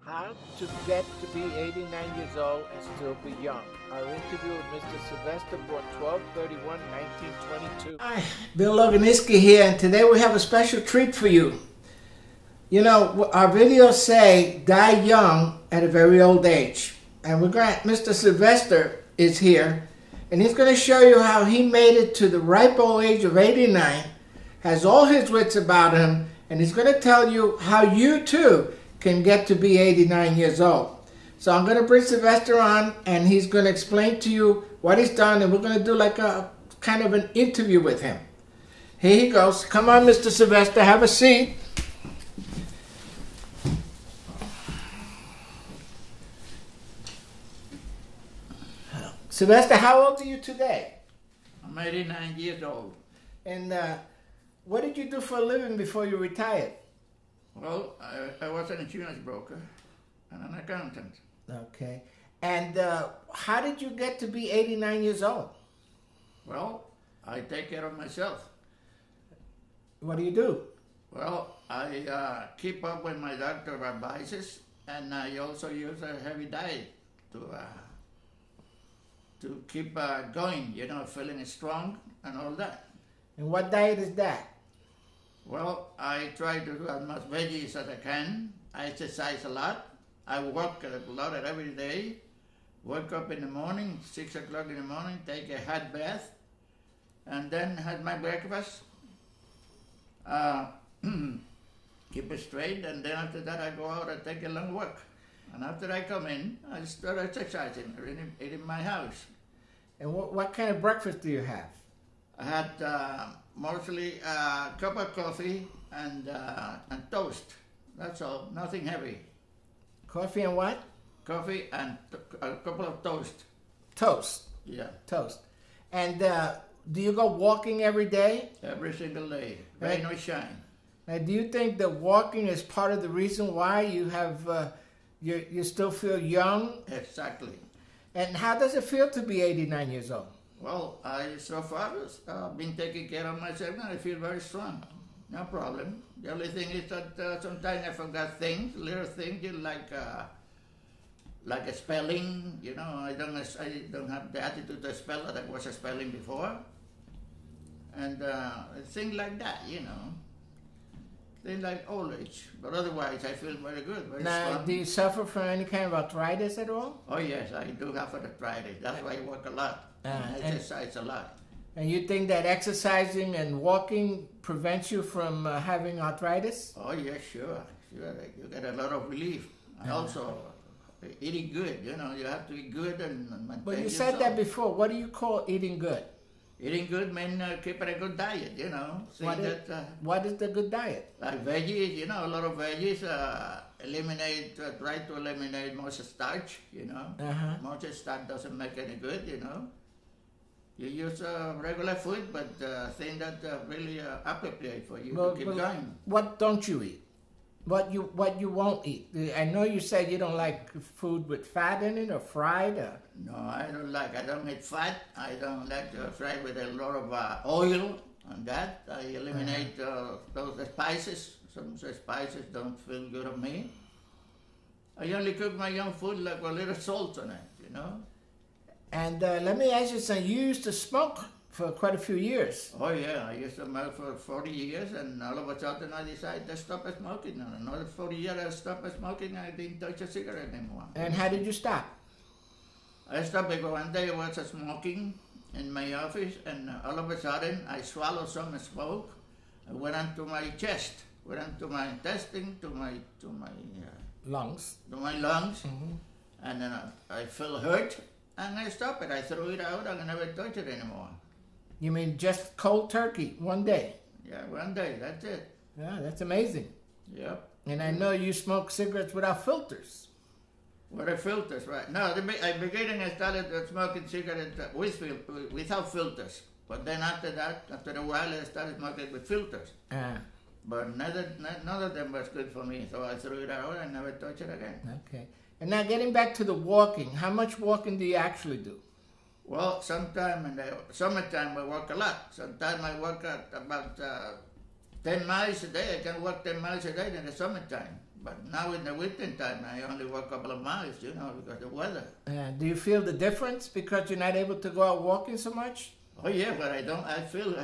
How to get to be 89 years old and still be young. Our interview with Mr. Slyvester brought 12/31/1922. Hi, Bill Loganeski here, and today we have a special treat for you. You know, our videos say die young at a very old age. And Mr. Slyvester is here, and he's going to show you how he made it to the ripe old age of 89, has all his wits about him, and he's going to tell you how you too can get to be 89 years old. So I'm going to bring Slyvester on, and he's going to explain to you what he's done, and we're going to do like a kind of an interview with him. Here he goes. Come on, Mr. Slyvester, have a seat. Slyvester, how old are you today? I'm 89 years old. And what did you do for a living before you retired? Well, I was an insurance broker and an accountant. Okay. And how did you get to be 89 years old? Well, I take care of myself. What do you do? Well, I keep up with my doctor advices, and I also use a heavy diet to keep going, you know, feeling strong and all that. And what diet is that? Well, I try to do as much veggies as I can. I exercise a lot. I work a lot every day. Wake up in the morning, 6 o'clock in the morning, take a hot bath, and then have my breakfast. Keep it straight, and then after that I go out and take a long walk. And after I come in, I start exercising in my house. And what kind of breakfast do you have? I had mostly a cup of coffee and toast. That's all, nothing heavy. Coffee and what? Coffee and a couple of toast. Toast? Yeah. Toast. And do you go walking every day? Every single day, rain or shine. Now, do you think that walking is part of the reason why you have, you still feel young? Exactly. And how does it feel to be 89 years old? Well, so far I've been taking care of myself and I feel very strong. No problem. The only thing is that sometimes I forgot things, little things, like a spelling. You know, I don't have the attitude to spell that I was spelling before, and things like that. You know, things like old age. But otherwise, I feel very good, very strong. Do you suffer from any kind of arthritis at all? Oh yes, I do have arthritis. That's why I work a lot. And exercise a lot. And you think that exercising and walking prevents you from having arthritis? Oh, yeah, sure. You get a lot of relief. And also, eating good, you know, you have to eat good and maintain But you yourself. said that before. What do you call eating good? Eating good means keeping a good diet, you know. What is the good diet? Like veggies, you know, a lot of veggies. Try to eliminate most starch, you know. Most starch doesn't make any good, you know. You use regular food, but things that really appropriate for you to keep going. What don't you eat? What you won't eat? I know you said you don't like food with fat in it or fried. No, I don't eat fat. I don't like fried with a lot of oil and that. I eliminate those spices. Some spices don't feel good on me. I only cook my own food like a little salt on it, you know. And let me ask you something. You used to smoke for quite a few years. Oh yeah, I used to smoke for 40 years, and all of a sudden I decided to stop smoking. And another 40 years I stopped smoking, I didn't touch a cigarette anymore. And how did you stop? I stopped because one day I was smoking in my office, and all of a sudden I swallowed some smoke. It went onto my chest, went onto my intestine, to my lungs. To my lungs, and then I felt hurt. And I stopped it. I threw it out and I never touched it anymore. You mean just cold turkey, one day? Yeah, one day, that's it. Yeah, that's amazing. Yep. And I know you smoke cigarettes without filters. Without filters, right. No, I started smoking cigarettes without filters. But then after that, after a while, I started smoking with filters. But none of them was good for me, so I threw it out and never touched it again. Okay. And now getting back to the walking, how much walking do you actually do? Well, sometime in the summertime I walk a lot. Sometimes I walk at about 10 miles a day. I can walk 10 miles a day in the summertime. But now in the winter time, I only walk a couple of miles, you know, because of the weather. Do you feel the difference because you're not able to go out walking so much? Oh yeah, but I don't. I feel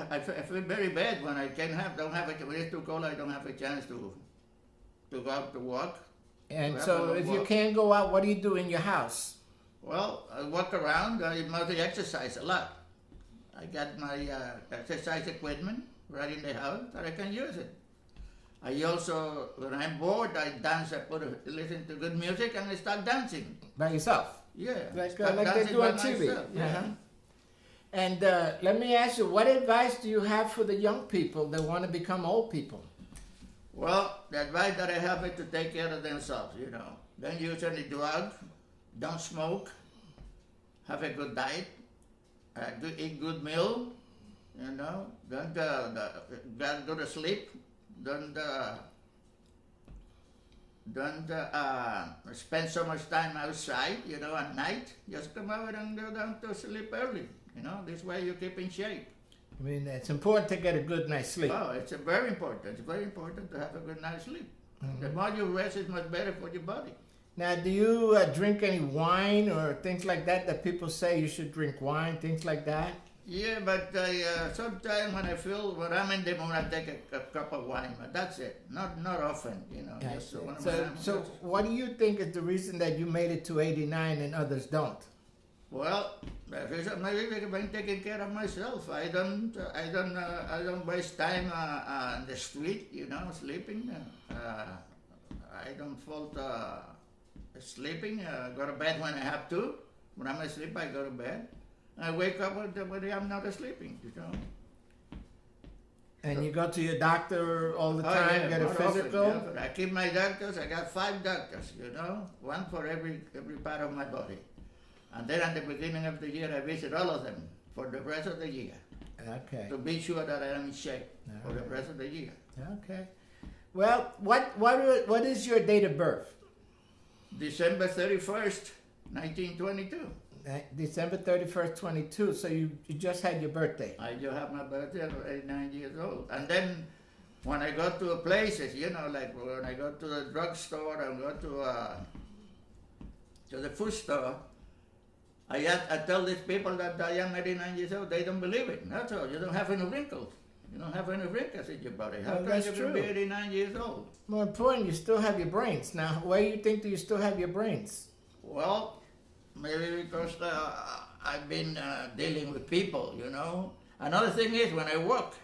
very bad when I don't have when it's too cold. I don't have a chance to go out to walk. And so, if you can't go out, what do you do in your house? Well, I walk around. I mostly exercise a lot. I got my exercise equipment right in the house that I can use it. I also, when I'm bored, I dance. I listen to good music and I start dancing. By yourself? Yeah. Like they do on TV? Yeah. And let me ask you, what advice do you have for the young people that want to become old people? Well, the advice that I have is to take care of themselves, you know. Don't use any drug, don't smoke, have a good diet, eat good meal, you know. Don't go to sleep. Don't spend so much time outside, you know, at night. Just come out and go down to sleep early, you know. This way you keep in shape. I mean, it's important to get a good night's sleep. Oh, it's very important. It's very important to have a good night's sleep. Mm-hmm. The more you rest, is much better for your body. Now, do you drink any wine or things like that people say you should drink wine, things like that? Yeah, but sometimes when I'm in the mood, I take a cup of wine, but that's it. Not often, you know. Yeah, just so what do you think is the reason that you made it to 89 and others don't? Well, maybe I've been taking care of myself. I don't waste time on the street, you know, sleeping. I don't fault sleeping. Go to bed when I have to. When I'm asleep, I go to bed. I wake up when I'm not sleeping, you know. And you go to your doctor all the time, yeah, get a physical? Often, yeah. I keep my doctors. I got 5 doctors, you know, one for every part of my body. And then at the beginning of the year, I visit all of them for the rest of the year. Okay. To be sure that I am in shape for the rest of the year. Okay. Well, what is your date of birth? December 31st, 1922. December 31st, 22. So you just had your birthday. I just had my birthday. I'm 89 years old. And then when I go to places, you know, like when I go to the drugstore and go to the food store, I tell these people that I am 89 years old. They don't believe it. That's all. You don't have any wrinkles. You don't have any wrinkles in your body. How come you can be 89 years old? More important, you still have your brains. Now, why do you think do you still have your brains? Well, maybe because I've been dealing with people, you know. Another thing is when I work,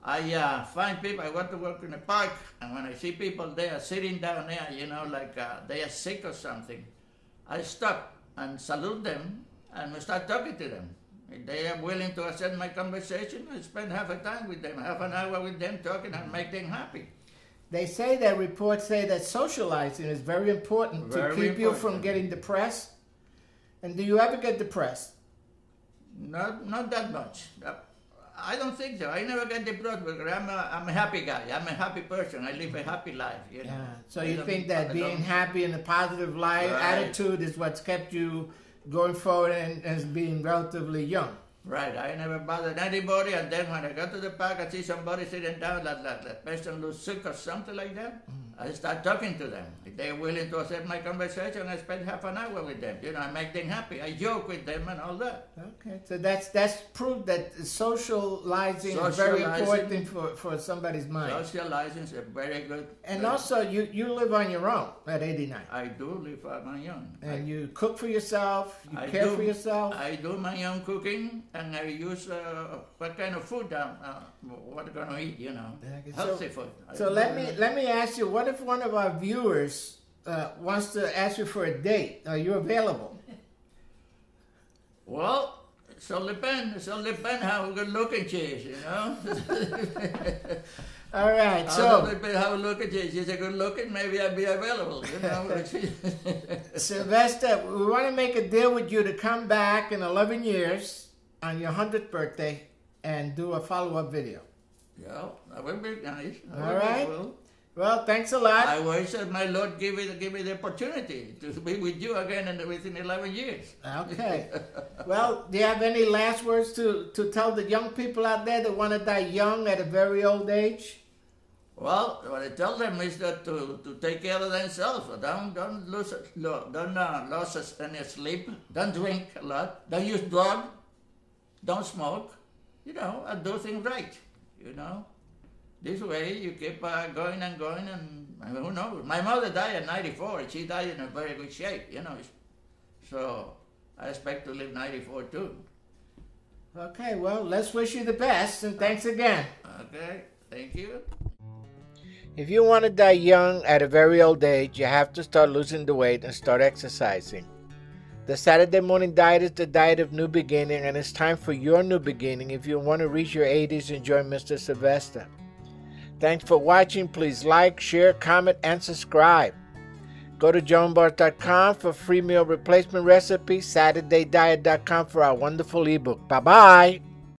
I find people. I want to work in a park, and when I see people there sitting down there, you know, like they are sick or something, I stop and salute them and we start talking to them. If they are willing to accept my conversation, I spend half an hour with them, talking and make them happy. They say that reports say that socializing is very important to keep you from getting depressed. And do you ever get depressed? Not that much. I don't think so. I never get depressed because I'm a happy guy. I'm a happy person. I live a happy life. You know? Yeah. So you think that being happy and a positive attitude is what's kept you going forward and as being relatively young? Right. I never bothered anybody, and then when I go to the park, I see somebody sitting down, that person looks sick or something like that. I start talking to them. If they're willing to accept my conversation, I spend half an hour with them. You know, I make them happy. I joke with them and all that. Okay, so that's proof that socializing is very important for somebody's mind. Socializing is very good. And also, you live on your own at 89. I do live on my own. And you cook for yourself, you care for yourself. I do my own cooking, and I use what kind of food what I'm going to eat, you know, healthy food. So let me ask you, what if one of our viewers wants to ask you for a date? Are you available? Well, it all depends how good looking she is, you know. All right, so depends how good looking she is. She's a good looking, maybe I'll be available, you know. Sylvester, we want to make a deal with you to come back in 11 years on your 100th birthday and do a follow-up video. Yeah, that would be nice. All right. Well, thanks a lot. I wish that my Lord give me the opportunity to be with you again within 11 years. Okay. Well, do you have any last words to tell the young people out there that want to die young at a very old age? Well, what I tell them is that to take care of themselves. Don't lose any sleep. Don't drink a lot. Don't use drugs. Don't smoke. And do things right. This way you keep going and going, and who knows? My mother died at 94. She died in a very good shape. So I expect to live 94 too. Okay, well, let's wish you the best, and thanks again. Okay, thank you. If you want to die young at a very old age, you have to start losing the weight and start exercising. The Saturday morning diet is the diet of new beginning, and it's time for your new beginning if you want to reach your 80s and join Mr. Slyvester. Thanks for watching. Please like, share, comment, and subscribe. Go to joanbars.com for free meal replacement recipes, SaturdayDiet.com for our wonderful ebook. Bye-bye.